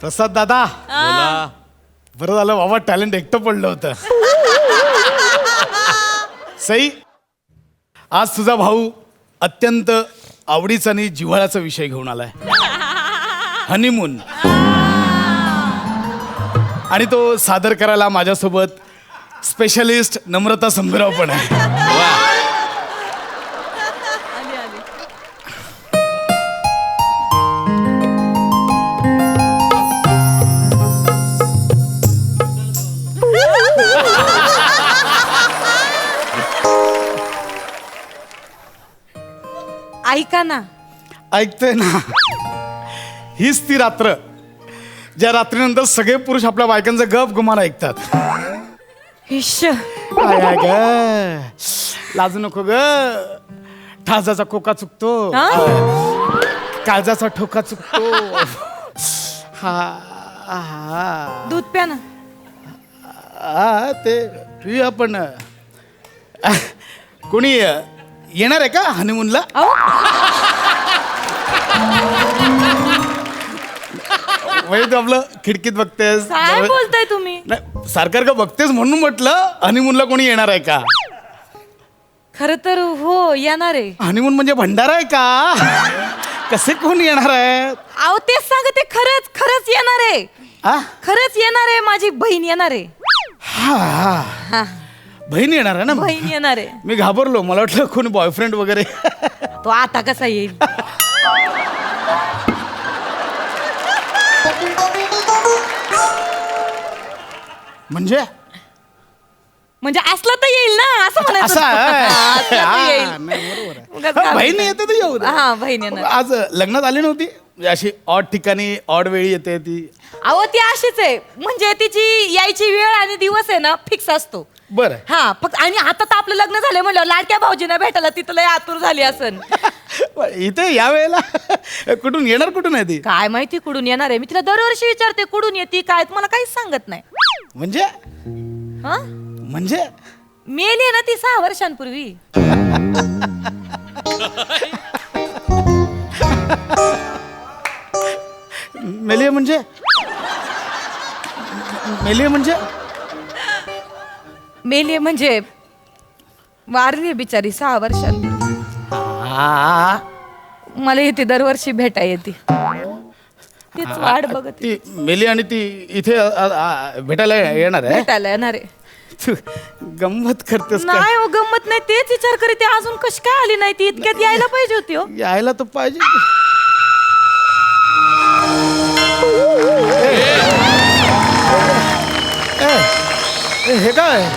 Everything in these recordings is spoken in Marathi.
प्रसाद दादा बोला. बरं झालं बाबा, टॅलेंट एकटं पडलं होतं. सई, आज तुझा भाऊ अत्यंत आवडीचा आणि जिव्हाळ्याचा विषय घेऊन आलाय, हनीमून. आणि तो सादर करायला माझ्यासोबत स्पेशलिस्ट नम्रता संभीराव पण आहे. ऐका ना. ऐकतोय ना. हीच ती रात्र ज्या रात्रीनंतर सगळे पुरुष आपल्या बायकांचा गप गुमान ऐकतात. हिश. काय आहे ग, लाजू नको ग. ठाजाचा कोका चुकतो, काळजाचा ठोका चुकतो. हा हा दूध प्या ना. हा ते पिऊया. पण कोणी येणार आहे का हनीमूनला? वैद आपलं खिडकीत बघतेस, काय बोलताय तुम्ही? नाही सारखं बघतेस म्हणून म्हटलं हनीमूनला कोणी येणार आहे का. खर तर हो, येणार आहे. हनीमून म्हणजे भंडारा आहे का? कसे कोण येणार आहे? अहो तेच सांगते, खरंच खरंच येणार आहे. खरंच येणार आहे, माझी बहीण येणार आहे. हा बहीण येणार आहे ना? बहीण येणार आहे. मी घाबरलो, मला वाटलं कोणी बॉयफ्रेंड वगैरे. तो आता कसा येईल? म्हणजे असला तर येईल ना, असं म्हणायचं. असं असला तर येईल. नाही, बरोबर आहे. उगाच काय बहीण बोलताय? येते तर येऊ दे. हा, बहीण येणार. आज लग्नात आली नव्हती? म्हणजे अशी ऑड ठिकाणी ऑड वेळी येते ती. अहो ती अशीच आहे, म्हणजे तिची यायची वेळ आणि दिवस आहे ना फिक्स असतो. बरं. हा फक्त. आणि आता तर आपलं लग्न झालं म्हणलं लाडक्या भाऊजींना भेटायला तिथं लय आतुर झाली असन. इथे या वेळेला कुठून येणार, कुठून आहे ती? काय माहिती कुठून येणार आहे. मी तिला दरवर्षी विचारते कुठून येते काय, मला काहीच सांगत नाही. म्हणजे हा, म्हणजे मेली ना ती 6 वर्षांपूर्वी. मेली म्हणजे मेली म्हणजे मेली म्हणजे वारली बिचारी 6 वर्षांपूर्वी. मला येते दरवर्षी भेटा येते, तीच वाट बघत. ती मेली आणि ती इथे भेटायला येणार आहे? भेटायला येणार आहे. तू गंमत करतेस का? नाही हो, गंमत नाही. तेच विचार करते अजून कशी काय आली नाही ती. इतक्यात यायला पाहिजे होती हो. यायला तर पाहिजे. हे काय?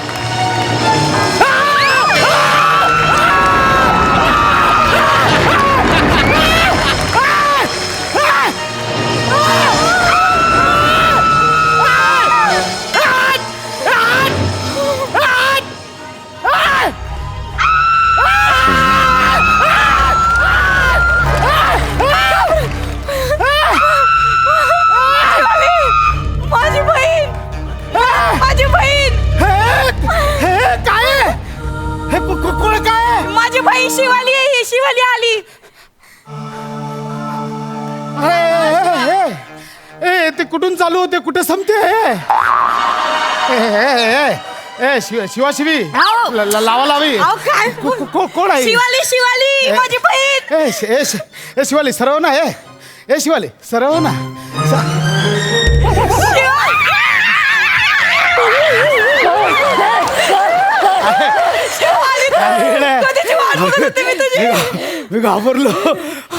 माझी बहीण, माझी बहीण. हे काय? हे कोण काय? माझी बहीण शिवाली आहे. ही शिवाली आली. ए ते कुठून चालू होते, कुठे संपते? शिवा शिवी आओ. लावा लावी. अहो काय कोण आहे? शिवाली, शिवाली माझी बहीण. शिवाली सरव ना. ए शिवाली सरव ना. मी घाबरलो.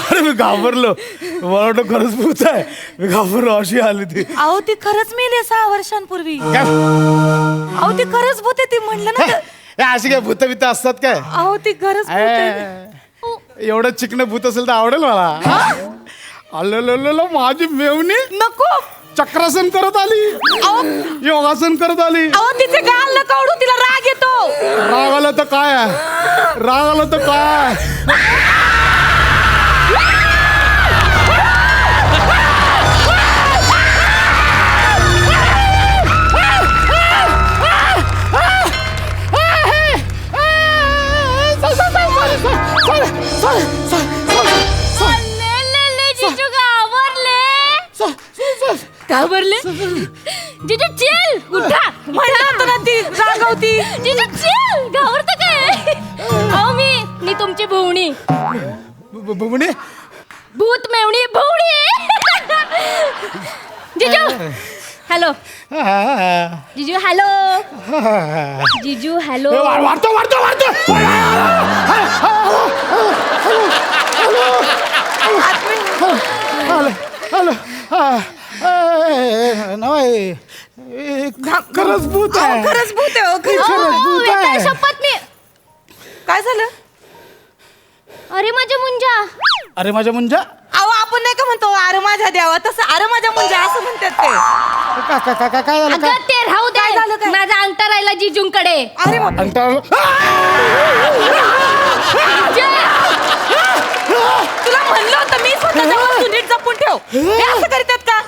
अरे मी घाबरलो. मला वाटतं खरंच भूत आहे. मी घाबरलो. अशी आली ती. अहो ती खरंच मेली 6 वर्षांपूर्वी. काय? अहो ती खरंच भूत आहे. ती म्हणलं ना. अशी काय भूत बित असतात काय? अहो ती खरंच भूत आहे. एवढं चिकन भूत असेल तर आवडेल मला. अल्ल माझी मेवणी नको. चक्रासन करत आली, योगासन करत आली. अहो तिचे गाल न काढू, तिला राग येतो. राग आला तर काय? राग आला तर काय? काय जिजू चिल उठा. म्हणलं होतं ना ती रागवती. जिजू चिल घाबरतं काय? अहो मी तुमची भोवणी. म्हणे भूत मेवणी भोवणी. जिजू हॅलो. जिजू हॅलो. जिजू हॅलो. वाढतो हॅलो नाही खरंच भूत आहे. खरंच भूत आहे. खरंच भूत आहे. शपथ मी. काय झालं? अरे माझ्या मुंजा. अरे माझ्या मुंजा अहो आपण नाही का म्हणतो अरे माझ्या द्यावा, तसं अरे माझ्या म्हणजे असं म्हणतात ते. काय झालं अगं ते राहू दे. काय झालं काय? माझा अंगठा राहिला जिजूंकडे. अरे बाप. तुला म्हणलं होतं मी स्वतःच्या वस्तू नीट जपून ठेव. हे असं करतात का?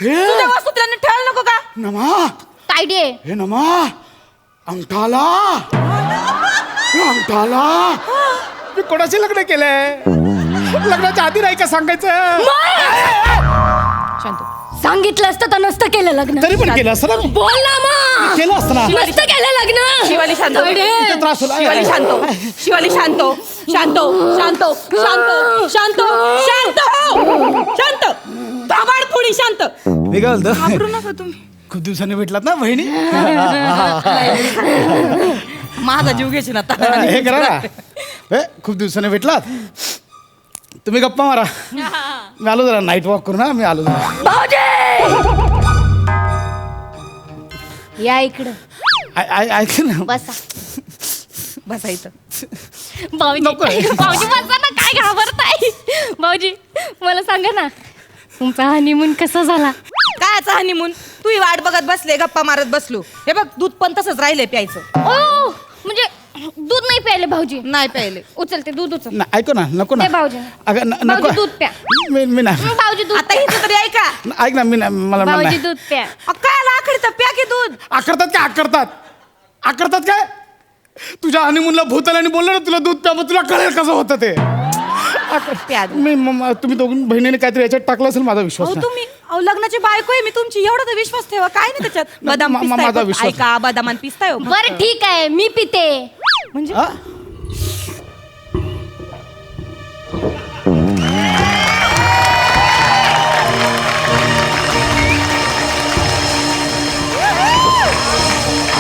तुझ्या वस्तू तुला नीट ठेवायला नको का? नमा तायडे. हे नमा अंगठाला मी कोणाशी लग्न केलंय? लग्नाच्या आधी नाही का सांगायचं? शांत. सांगितलं असतं तर नसतं केलं लग्न. तरी पण केलं असतं ना मी. बोल ना मग. केलं असतं ना. नसतं केलं लग्न. शिवाली शांत. इथे त्रास होईल. शिवाली शांत. शिवाली शांत. शांत शांत शांत शांत शांत शांत. दाबाड थोडी शांत. मी काय बोलतो? घाबरू नका तुम्ही. खूप दिवसांनी भेटलात ना बहिणी. माझा जीव घेशील आता. हे करा ना. खूप दिवसांनी भेटलात. तुम्ही गप्पा मारा. मी आलो जरा नाईट वॉक करू ना. मी आलो जरा. या इकडं ऐक ना. बसा. बसायचं. भाऊजी नको. भाऊजी बसा ना. काय घाबरताय? भाऊजी मला सांगा ना तुमचा हनीमून कसा झाला? कायचा हनीमून? तू ही वाट बघत बसले, गप्पा मारत बसलो. हे बघ दूध पण तसंच राहिलंय प्यायचं. ओ म्हणजे दूध नाही प्यायले भाऊजी? नाही प्यायले. उचलते दूध उचल. ऐको ना. नको ना. दे भाऊजी. अगं नको. भाऊजी दूध प्या. मी नाही. भाऊजी दूध. आता हिचं तरी ऐका. ऐक ना. मी नाही. मला भाऊजी नाही. दूध प्या. काय आला आखडीचं? प्या की दूध. आकरतात काय? तुझ्या हनीमूनला भूताला बोललं ना तुला दूध प्या, मग तुला कळेल कसं होतं ते. प्या दूध. तुम्ही दोघी बहिणीने काहीतरी याच्यात टाकलं असेल. माझा विश्वास अहो नाही. तुम्ही लग्नाची बायको आहे मी तुमची. एवढा तर विश्वास ठेवा. काय नाही त्याच्यात. बदाम माझा पिस्ताय. विश्वास. ऐका बदामान पिस्ताय हो. बरं ठीक आहे मी पिते. म्हणजे हा?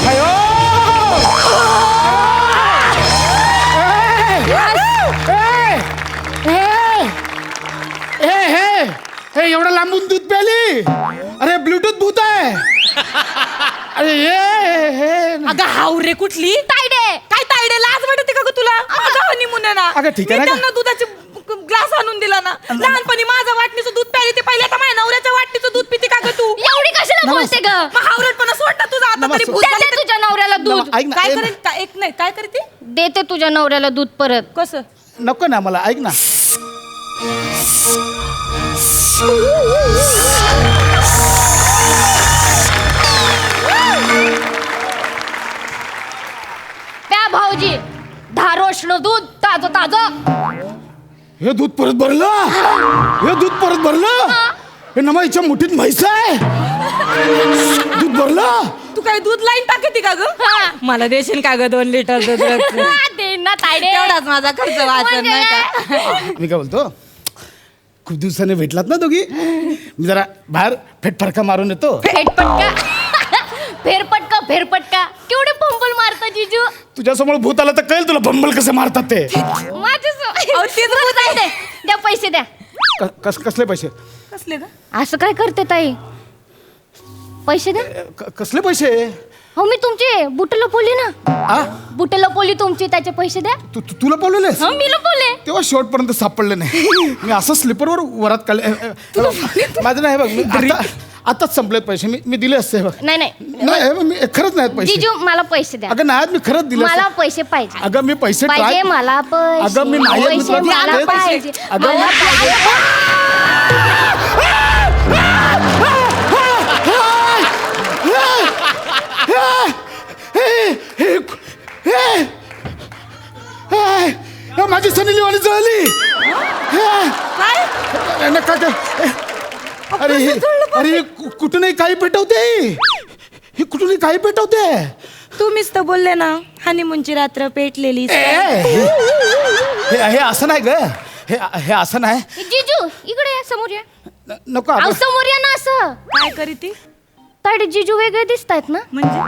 अयो! हे एवढं लांबून दूध प्याली. अरे ब्लूटूथ भूत आहे. अरे हे अगं हावरे कुठली? तायडे. काय तायडे? लाज वाटते का ग तुला? माझा हनीमून आहे ना. अगं ठीक आहे मी ना. त्यांना दुधाचे ग्लास आणून दिला ना. लहानपणी माझं वाटणीचं दूध प्यायले ते पहिले. आता माझ्या नवऱ्याच्या वाटणीचं दूध पिते का ग तू? एवढी कशाला बोलते ग? मग हावरटपणा सोड ना तुझा. आता तरी नमस्ते. भूत दे झाली तर- तुझ्या नवऱ्याला दूध. ऐक ना. काय करेल? एक नाही काय करते? देते तुझ्या नवऱ्याला दूध परत. कसं? नको ना मला. ऐक ना. प्या भाऊजी. धारोष्ण दूध ताजं ताजं. हे दूध परत भरलं. हे नमा हिच्या मुठीत म्हैस आहे. दूध भरलं. तू काय दूध लाईन टाकते का ग? हा. मला देशील का ग 2 लिटर दूध? दे ना तायडे. तेवढाच माझा खर्च वाचन नाही का? मी काय बोलतो? खूप दिवसांनी भेटलात ना दोघी. मी जरा बाहेर फेटफडका मारून येतो. फेरपटका. फेरपटका केवढे पंपल मारता जिजू. तुझ्यासमोर भूत आलं तर कळेल तुला बंबल कसे मारतात ते. द्या पैसे द्या. कसले पैसे? कसले ग? असं काय करते ताई? पैसे द्या. कसले पैसे? हो मी तुमची बुट लपवली ना. आ? बुट लपवली तुमची, त्याचे पैसे द्या. तुला पळवलेस? हो मी लपवले. तेव्हा शेवटपर्यंत सापडलं नाही. मी असं स्लिपरवर वरात काढले. माझं नाही बघ. मी आताच संपलेत पैसे. मी दिले असते बघ. नाही नाही मी खरंच नाहीत पैसे. जिजू मला पैसे द्या. अगं नाही मी खरंच दिले मला असते. पैसे पाहिजे. अगं मी पैसे पाहिजे मला पैसे. अगं मी नाही पैसे मला पाहिजे. अगं मला पाहिजे. माझी सनी लिवाली जळली. काय? काय अरे अरे कुठूनही काही पेटवते हे कुठूनही काही पेटवते. तुम्हीच तर बोलले ना हनीमूनची रात्र पेटलेली. हे असं नाही ग, हे असं नाही. जिजू इकडे या, समोर या. नको अहो, आपण- समोर या ना. असं काय करी ती ताडे जिजू वेगळे दिसतायत ना. म्हणजे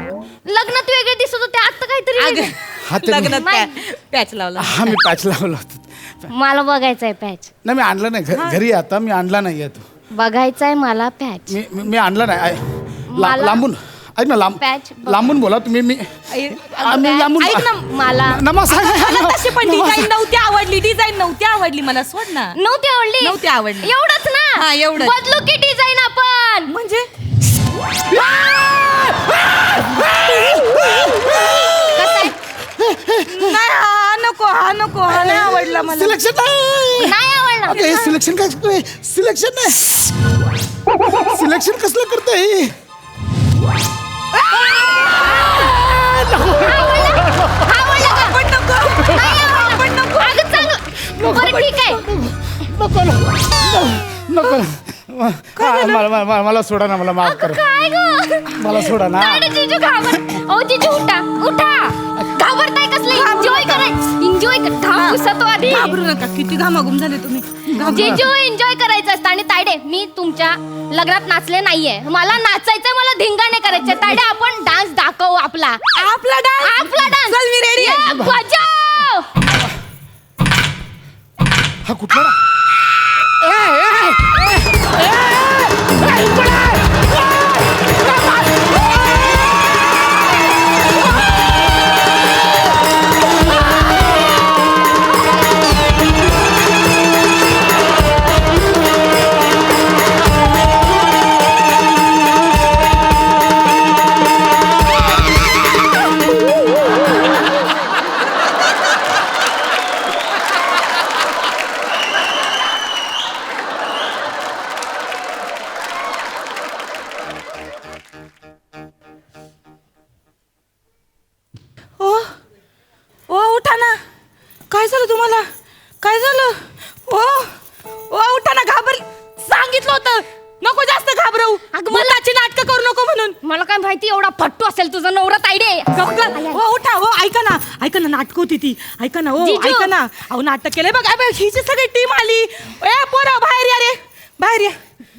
लग्नात वेगळे दिसत होते, आता काहीतरी वेगळे. हा ते लग्नात नाही. पॅच लावला. हा मी पॅच लावला होता. मला बघायचंय पॅच. नाही मी आणला नाही घरी आहे आता मी आणला नाही आहे तो. बघायचंय मला पॅच. मी आणला नाही मला- लांबून ऐक ना पॅच बघ. लांबून बोला तुम्ही. मी लांबून ऐक ना मला नमस्कार. तशी पण डिझाईन नव्हती आवडली मला. सोड ना. नव्हती आवडली. एवढंच ना. हा, एवढंच. बदलू की डिझाईन आपण. म्हणजे नाही हा नको हा नाही आवडला मला. सिलेक्शन नाही आवडलं. हे सिलेक्शन काय सिलेक्शन नाही. सिलेक्शन कसलं करते आवडलं का? नाही आवडलं. अगं चांगलं. बरं ठीक आहे. नको मला सोडा ना, मला माफ करा. काय ग? मला सोडा ना. ताडे जिजू ओ जिजू उठा. घाबरताय कसलं? एन्जॉय घाम घुसतो आधी. घाबरू नका. किती घामाघूम झाले तुम्ही. जिजू एन्जॉय करायचं असतं. आणि तायडे मी तुमच्या लग्नात नाचले नाहीये. मला नाचायचंय, मला धिंगाणे करायचे. तायडे आपण डान्स दाखवू आपला डान्स. चल मी रेडी आहे. बजाव. हा कुठला ओ उठा ना. काय झालं तुम्हाला? काय झालं? ओ उठा ना. सांगितलं होतं नको जास्त घाबरवू. अगं मुलाची नाटकं करू नको म्हणून. मला काय माहिती एवढा फट्टू असेल तुझा नवरा तायडे. उठा. ऐका ना नाटक होती ती. ऐका ना. जिजू. ऐका ना. अहो नाटक केलंय बघ. ही जी सगळी टीम आली. पोरा बाहेर या रे. बाहेर या.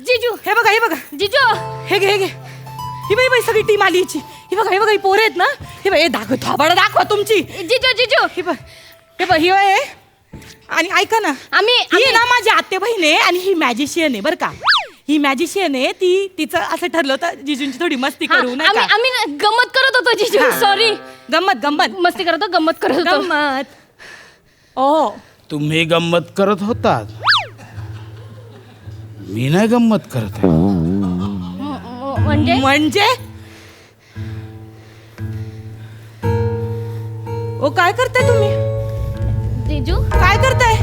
जिजू हे बघा जिजू हे घे ही बाई सगळी टीम आली हिची. हे बघा ही पोरं आहेत ना. हे बघ दाखव थोबाडं दाखवा तुमची. जिजू हे बघ ही आहे. आणि ऐका ना ही ना माझी आत्या बहीण आहे आणि ही मॅजिशियन आहे बरं का. ही मॅजिशियन आहे. तिचं असं ठरलं होतं जिजूंची थोडी मस्ती करू नाही का. आम्ही ना गंमत करत होतो जिजू. हा. सॉरी. गंमत मस्ती करत होतो, गंमत करत होतो. ओ तुम्ही गंमत करत होतात. मी नाही गंमत करत आहे. म्हणजे ओ काय करताय तुम्ही? जिजू काय करताय?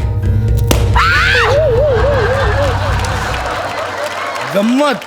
गंमत